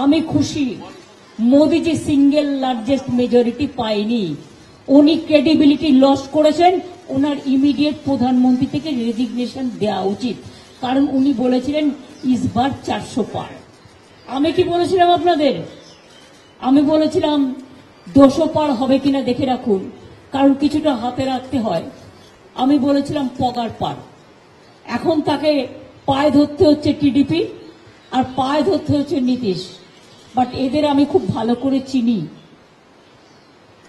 আমি খুশি মোদিজি single largest majority পায়নি, উনি ক্রেডিবিলিটি লস করেছেন। ওনার ইমিডিয়েট প্রধানমন্ত্রী থেকে রেজিগনেশন দেওয়া উচিত, কারণ উনি বলেছিলেন ইসবার 400 পার। আমি কি বলেছিলাম আপনাদের? আমি বলেছিলাম 200 পার হবে কিনা দেখে রাখুন, কারণ কিছুটা হাতে রাখতে হয়। আমি বলেছিলাম পগার পার। এখন তাকে পায়ে ধরতে হচ্ছে টিডিপি আর পায়ে ধরতে হচ্ছে নীতিশ। বাট এদের আমি খুব ভালো করে চিনি,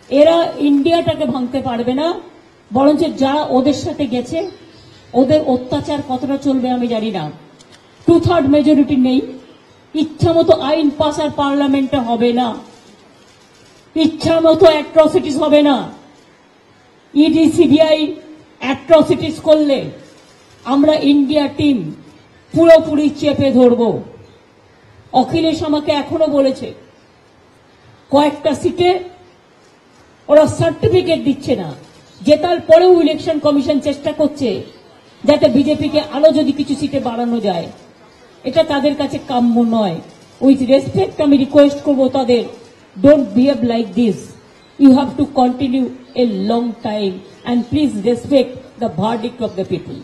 এরা ইন্ডিয়াটাকে ভাঙতে পারবে না, বরঞ্চ যারা ওদের সাথে গেছে ওদের অত্যাচার কতটা চলবে আমি জানি না। 2/3 মেজরিটি নেই, ইচ্ছা মতো আইন পাস আর পার্লামেন্টে হবে না, ইচ্ছা মতো অ্যাট্রসিটিস হবে না। ইডি সিবিআই অ্যাট্রসিটিস করলে আমরা ইন্ডিয়া টিম পুরোপুরি চেপে ধরব। অখিলেশ আমাকে এখনো বলেছে কয়েকটা সিটে ওরা সার্টিফিকেট দিচ্ছে না, জেতার পরেও ইলেকশন কমিশন চেষ্টা করছে যাতে বিজেপিকে আরো যদি কিছু সিটে বাড়ানো যায়। এটা তাদের কাছে কাম্য নয়। উইথ রেসপেক্ট আমি রিকোয়েস্ট করব তাদের, don't behave like this. You have to continue a long time and please respect the verdict of the people.